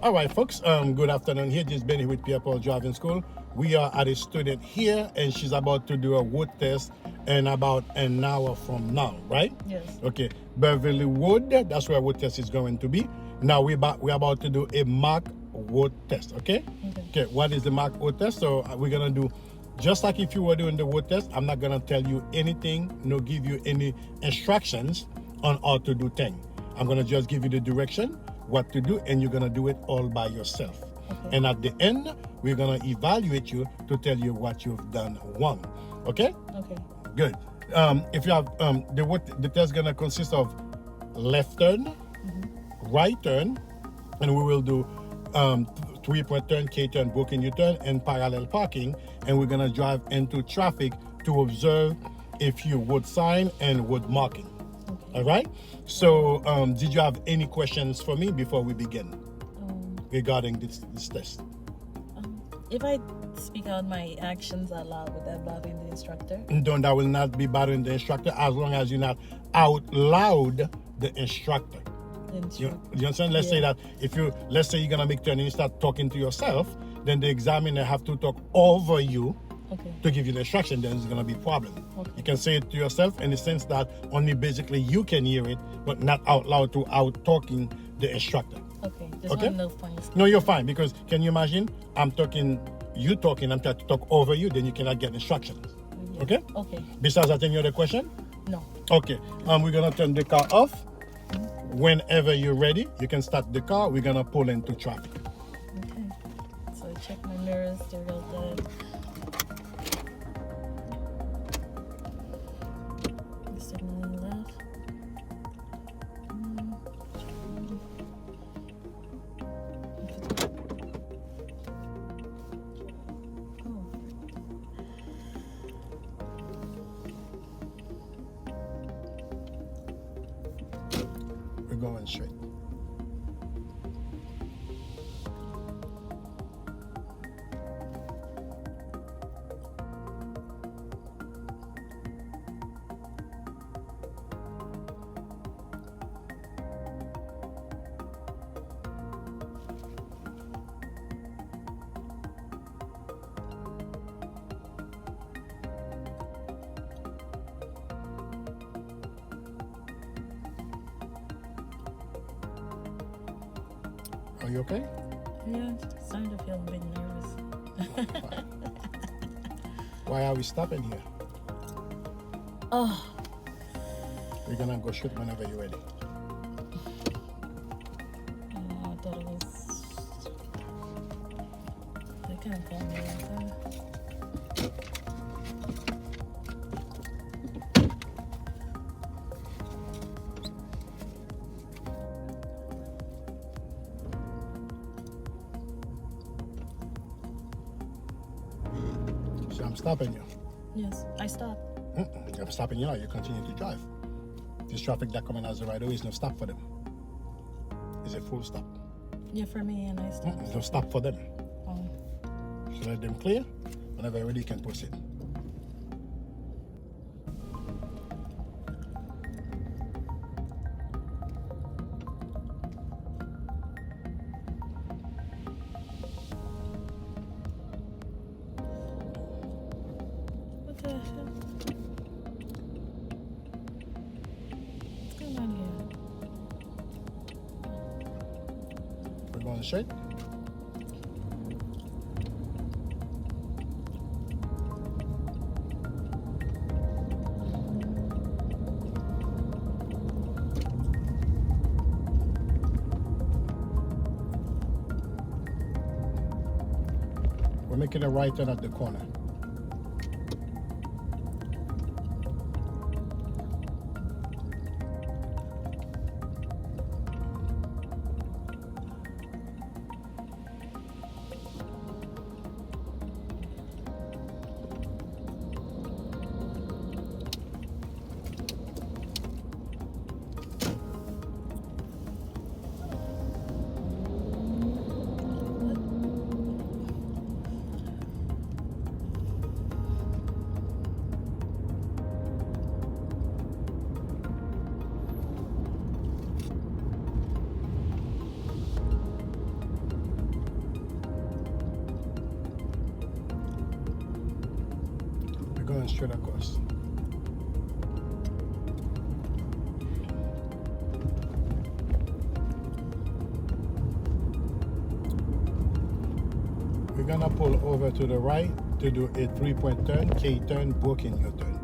All right, folks. Good afternoon. Here, just Benny with Pierre Driving School. We are at a student here, and she's about to do a road test in about an hour from now, right? Yes. Okay. Beverly Wood. That's where road test is going to be. Now we're about to do a mock road test. Okay. Okay. What is the mock road test? So we're gonna do. Just like if you were doing the road test, I'm not gonna tell you anything, nor give you any instructions on how to do things. I'm gonna just give you the direction, what to do, and you're gonna do it all by yourself. Okay. And at the end, we're gonna evaluate you to tell you what you've done wrong. Okay? Okay. Good. If you have the test gonna consist of left turn, right turn, and we will do 3-point turn, K-turn, broken U-turn, and parallel parking. And we're gonna drive into traffic to observe a few road sign and road marking. Okay. All right. So, did you have any questions for me before we begin regarding this test? If I speak out my actions out loud, would that bother the instructor? No, that will not be bothering the instructor as long as you're not out loud the instructor. You understand? Let's say that let's say you're gonna make turn and you start talking to yourself, then the examiner have to talk over you to give you the instruction. Then it's gonna be a problem. You can say it to yourself in the sense that only basically you can hear it, but not out loud to out talking the instructor. Okay. Just want to know points. No, you're fine, because can you imagine I'm talking, I'm trying to talk over you, then you cannot get instructions. Yeah. Okay? Okay. Besides that, any other question? No. Okay. We're gonna turn the car off. Whenever you're ready, you can start the car. We're gonna pull into traffic. Okay. So check my mirrors, they're real good. Signaling left. We're going straight. Are you okay? Yeah, starting to feel a bit nervous. Why are we stopping here? Oh, We're gonna go shoot whenever you're ready. I thought it was. They can't call me like that. So I'm stopping you. Yes, I stopped. I'm stopping you now. You continue to drive. This traffic that coming as the right away is no stop for them. It's a full stop. Yeah, for me, and I stopped. There's no stop for them. Oh. So let them clear. Whenever you're ready, you can proceed. What the hell? What's going on here? We're going straight. We're making a right turn at the corner. going straight across. We're gonna pull over to the right to do a 3-point turn, K-turn, booking your turn.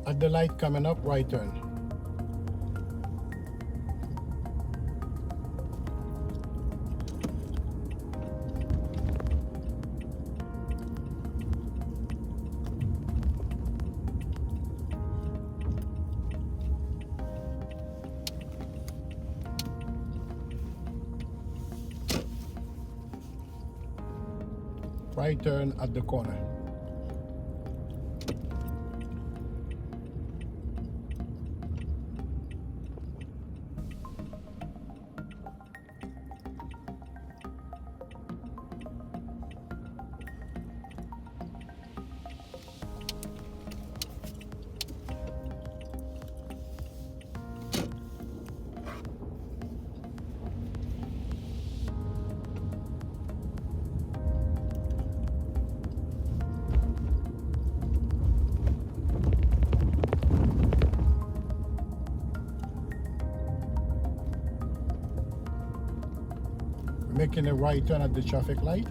At the light coming up, right turn. Right turn at the corner. Making a right turn at the traffic light.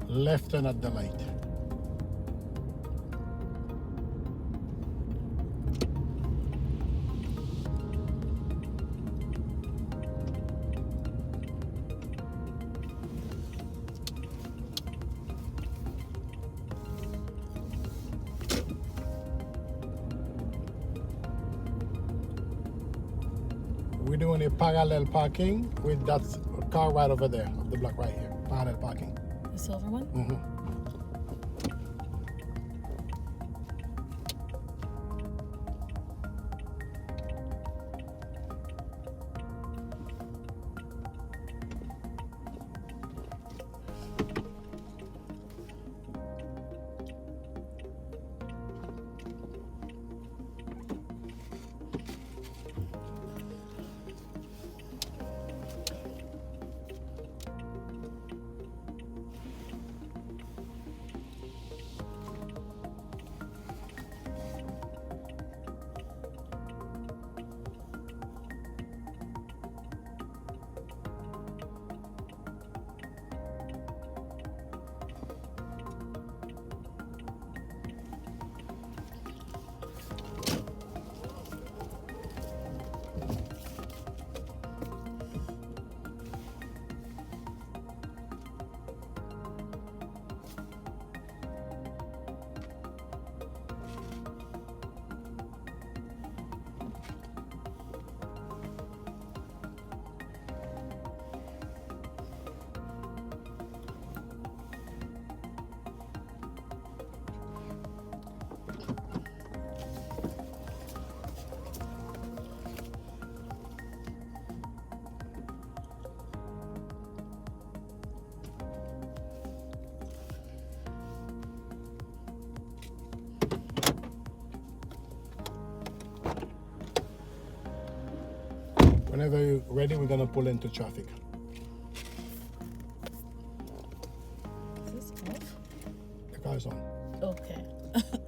Left turn at the light. We're doing a parallel parking with that car right over there, of the block right here. Parallel parking. The silver one? Mm-hmm. Whenever you're ready, we're gonna pull into traffic. Is this off? The car's on. Okay. Okay.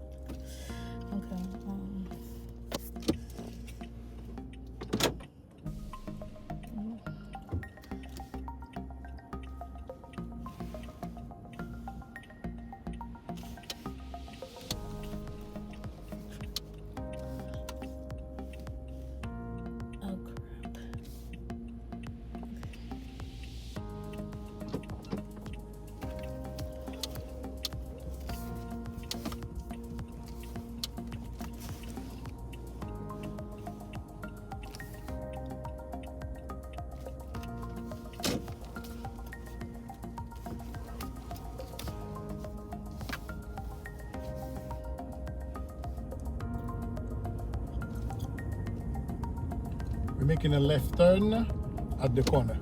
Oh crap. We're making a left turn at the corner.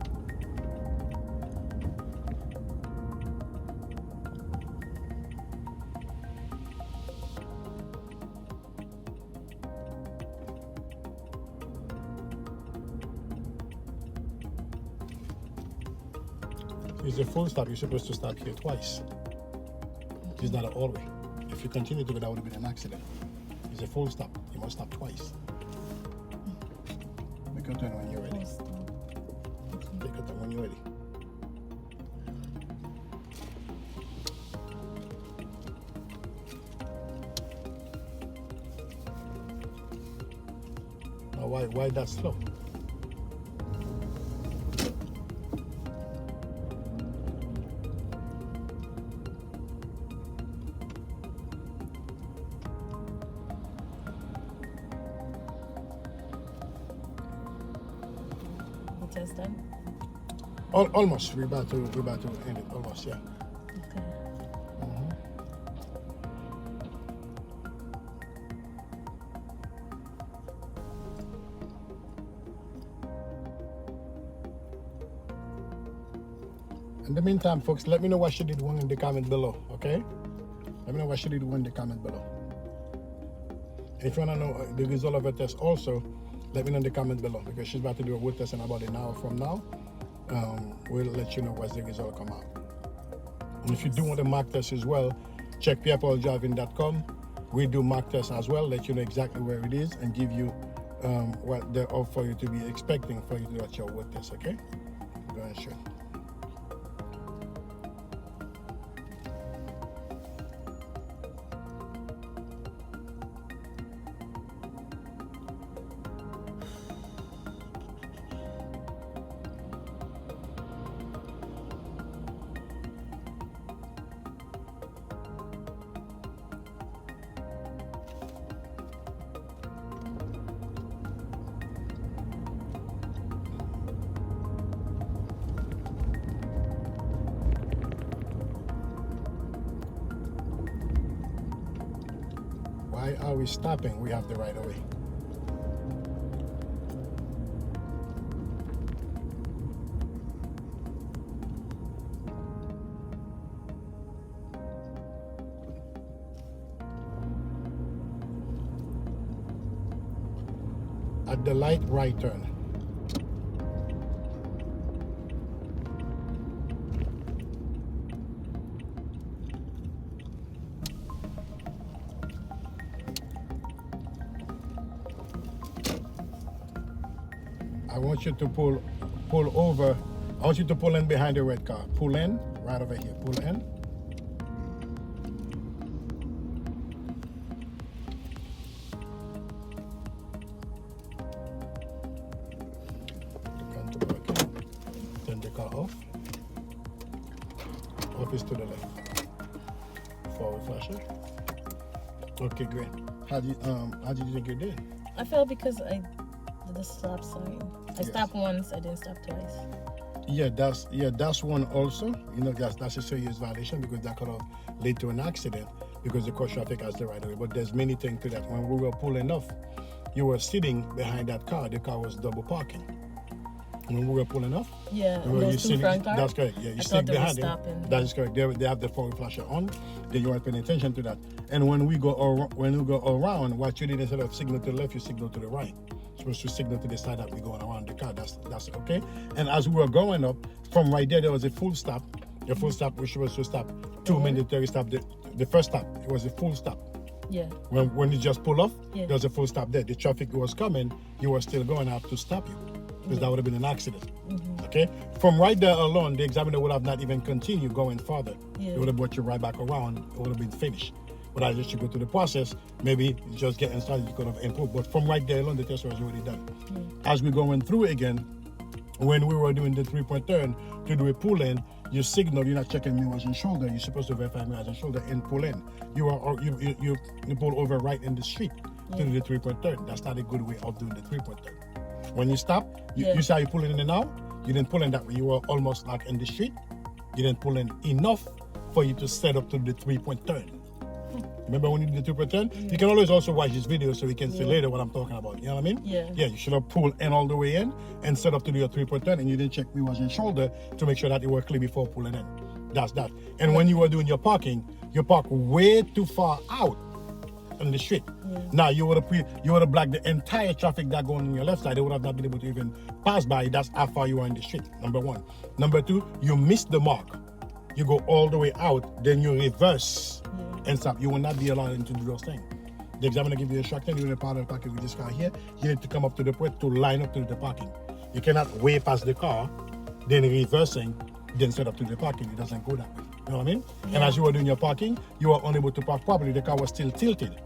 It's a full stop. You're supposed to stop here twice. It's not an all-way. If you continue to go, that would have been an accident. It's a full stop. You must stop twice. Make a turn when you're ready. Take a turn when you're ready. Now, why that slow? Test done? Almost. We're about to end it. Almost, yeah. Okay. In the meantime, folks, let me know what you did wrong in the comment below, okay? Let me know what you did wrong in the comment below. And if you want to know the result of her test also, let me know in the comment below, because she's about to do a wood test in about an hour from now. We'll let you know what's the result come out. And if you do want a mock test as well, check pierrepauldraiving.com. We do mock tests as well, let you know exactly where it is and give you what they're all for you to be expecting for you to do at your wood test, okay? Go ahead and show. Why are we stopping? We have the right of way. At the light, right turn. I want you to pull over. I want you to pull in behind the red car. Pull in, right over here. Pull in. Come to braking. Turn the car off. Off is to the left. Forward flasher. Okay, great. How did you think you did? I felt because I did the stop sign. I Yes. stopped once, I didn't stop twice. Yeah, that's one also. You know, that's a serious violation because that could have led to an accident because the cross traffic has the right of way. But there's many things to that. When we were pulling off, you were sitting behind that car. The car was double parking. When we were pulling off, Yeah, you were those two sitting. front cars. That's correct. Yeah, you I sit thought they were behind them. stopping. That is correct. They have the forward flasher on. Then you weren't paying attention to that. And when we go around, what you did instead of signal to the left, you signal to the right. supposed to signal to the side that we're going around the car. That's okay. And as we were going up, from right there was a full stop. The full stop was supposed to stop. Two mandatory stop. The first stop, it was a full stop. Yeah. When you just pull off, there was a full stop there. The traffic was coming, you were still going to have to stop you, because that would have been an accident. Okay? From right there alone, the examiner would have not even continued going further. It would have brought you right back around. It would have been finished. But as you go through the process, maybe just getting started, you could have improved. But from right there alone, the test was already done. As we're going through again, when we were doing the 3-point turn to do a pull in, you signal, you're not checking mirrors and shoulder. You're supposed to verify mirrors and shoulder and pull in. You pull over right in the street to do the 3-point turn. That's not a good way of doing the 3-point turn. When you stop, you see how you pull in and out? You didn't pull in that way. You were almost like in the street. You didn't pull in enough for you to set up to the 3-point turn. Remember when you did the 2-point turn? You can always also watch this video so we can see later what I'm talking about. You know what I mean? Yeah. You should have pulled in all the way in and set up to do your 3-point turn, and you didn't check mirrors and shoulder to make sure that you were clear before pulling in. That's that. And when you were doing your parking, you park way too far out on the street. Now you would have blocked the entire traffic that going on your left side. They would have not been able to even pass by. That's how far you are in the street. Number one. Number two, you missed the mark. You go all the way out, then you reverse and stop. You will not be allowed to do those things. The examiner give you instruction. You're in a part of the parking with this car here. You need to come up to the point to line up to the parking. You cannot way past the car, then reversing, then set up to the parking. It doesn't go that way. You know what I mean? And as you were doing your parking, you were unable to park properly. The car was still tilted.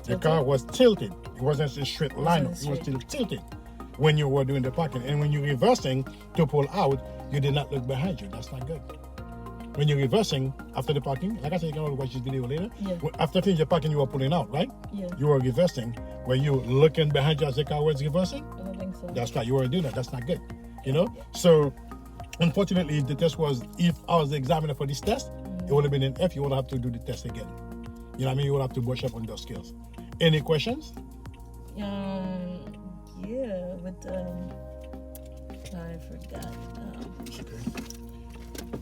The car was tilted. It wasn't a straight line. It was still tilted when you were doing the parking. And when you're reversing to pull out, you did not look behind you. That's not good. When you're reversing after the parking, like I said, you can always watch this video later. After finishing the parking, you were pulling out, right? You were reversing. Were you looking behind you as the car was reversing? I don't think so. That's right. You were doing that. That's not good. You know? So, unfortunately, the test was, if I was the examiner for this test, it would have been an F. You would have to do the test again. You know what I mean? You would have to brush up on those skills. Any questions? Yeah, but I forgot. Okay.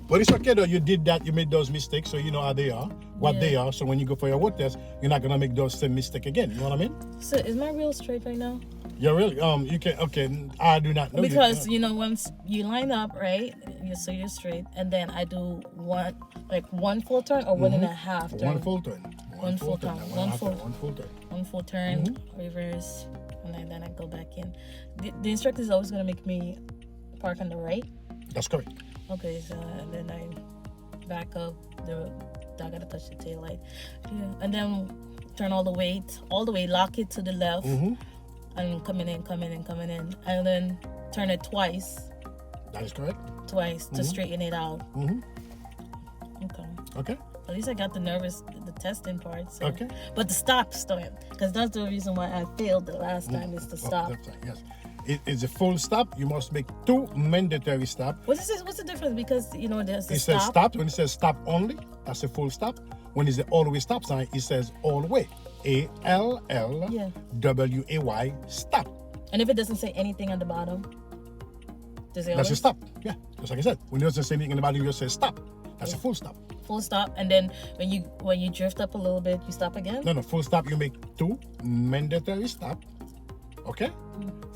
But it's okay though, you did that, you made those mistakes, so you know how they are, what they are. So when you go for your road test, you're not gonna make those same mistake again. You know what I mean? So is my reel straight right now? You're really you can I do not know. Because once you line up, right? So you're straight, and then I do one full turn or 1.5 turn. One full turn. One full turn. One full turn, reverse, and then I go back in. The instructor is always gonna make me park on the right. That's correct. Okay, so and then I back up. I gotta touch the tail light. And then turn all the way, lock it to the left, and coming in, and then turn it twice. That is correct. Twice to straighten it out. Okay. At least I got the testing part. So. Okay. But the stop, because that's the reason why I failed the last time is to stop. That's right. Yes. It is a full stop. You must make 2 mandatory stops. What's the difference? Because there's the it stop. Says stop. When it says stop only, that's a full stop. When it's the all the way stop sign, it says all the way. ALLWAY stop. And if it doesn't say anything on the bottom, that's a stop. Yeah, just like I said. When it doesn't say anything on the bottom, it just says stop. That's a full stop. Full stop, and then when you drift up a little bit, you stop again. No, full stop. You make 2 mandatory stops. Okay.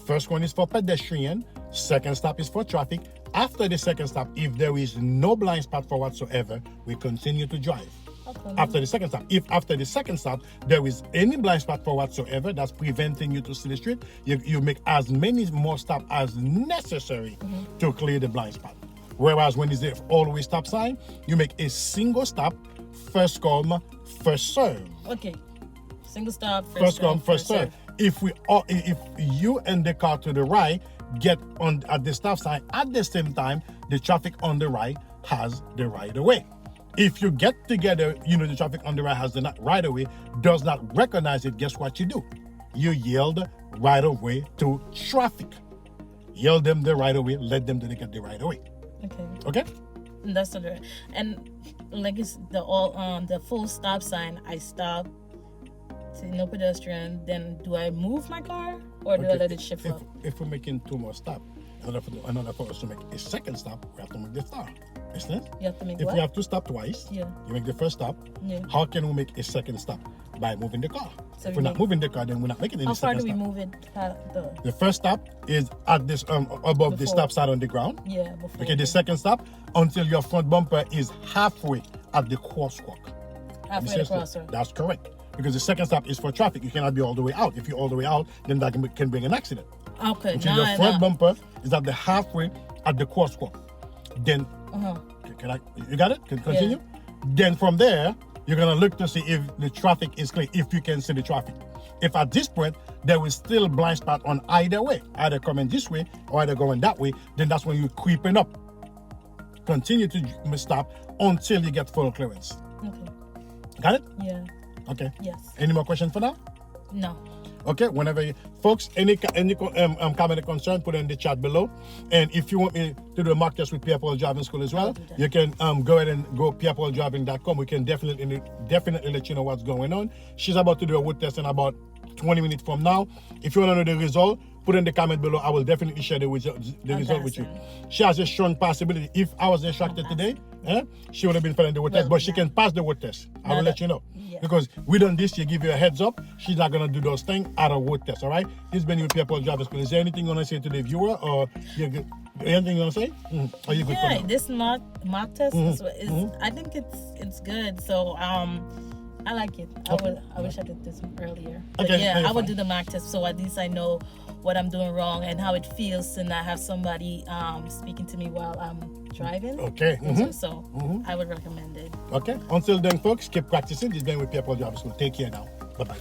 First one is for pedestrian. Second stop is for traffic. After the second stop, if there is no blind spot for whatsoever, we continue to drive. Okay. After the second stop, if after the second stop there is any blind spot for whatsoever that's preventing you to see the street, you make as many more stops as necessary to clear the blind spot. Whereas when it's the always stop sign, you make a single stop, first come, first serve. Okay. Single stop, first come, first serve. If you and the car to the right get on at the stop sign at the same time, the traffic on the right has the right of way. If you get together, the traffic on the right has the right of way, does not recognize it, guess what you do? You yield right of way to traffic. Yield them the right of way, let them get the right of way. Okay? And that's the and like it's the full stop sign, I stop. No pedestrian, then do I move my car or do I let it shift up? If we're making 2 more stops, in order for us to make a second stop, we have to make the stop. Isn't it? You have to make If what? you have to stop twice, Yeah. you make the first stop. Yeah. How can we make a second stop? By moving the car. So If we we're not make- moving the car, then we're not making any How far second do we stop. move it? The first stop is at this above the Before. stop sign on the ground. Yeah, before. Okay, the second stop until your front bumper is halfway at the crosswalk. Halfway You across, see? sir. That's correct. Because the second stop is for traffic. You cannot be all the way out. If you're all the way out, then that can bring an accident. Okay, Until now your I front know. bumper is at the halfway at the crosswalk. Then, you got it? Can continue? Then from there, you're gonna look to see if the traffic is clear, if you can see the traffic. If at this point there is still blind spot on either way, either coming this way or either going that way, then that's when you're creeping up. Continue to stop until you get full clearance. Okay. Got it? Yeah. Okay. Yes. Any more questions for now? No. Okay, whenever folks, any comment or concern, put it in the chat below. And if you want me to do a mock test with Pierre Paul Driving School as well, I'll do that. you can go ahead and go pierrepauldraving.com. We can definitely let you know what's going on. She's about to do a wood test in about 20 minutes from now. If you want to know the result, put in the comment below. I will definitely share the result with you. She has a strong possibility. If I was instructed today, she would have been failing the wood test, but she can pass the wood test. I will let you know. Yeah. Because we done this, you give you a heads up. She's not going to do those things out of wood test, all right? This has been your Pierre Paul Driving School. Is there anything you want to say to the viewer, or anything you want to say? Are you good for Yeah, now? this mock test is I think it's good. So I like it. I wish I did this earlier. But Okay, yeah, you're I would fine. do the mock test so at least I know what I'm doing wrong and how it feels to not have somebody speaking to me while I'm driving. Okay. So I would recommend it. Okay. Until then, folks, keep practicing. This has been with Pierre Paul Driving School. Take care now. Bye-bye.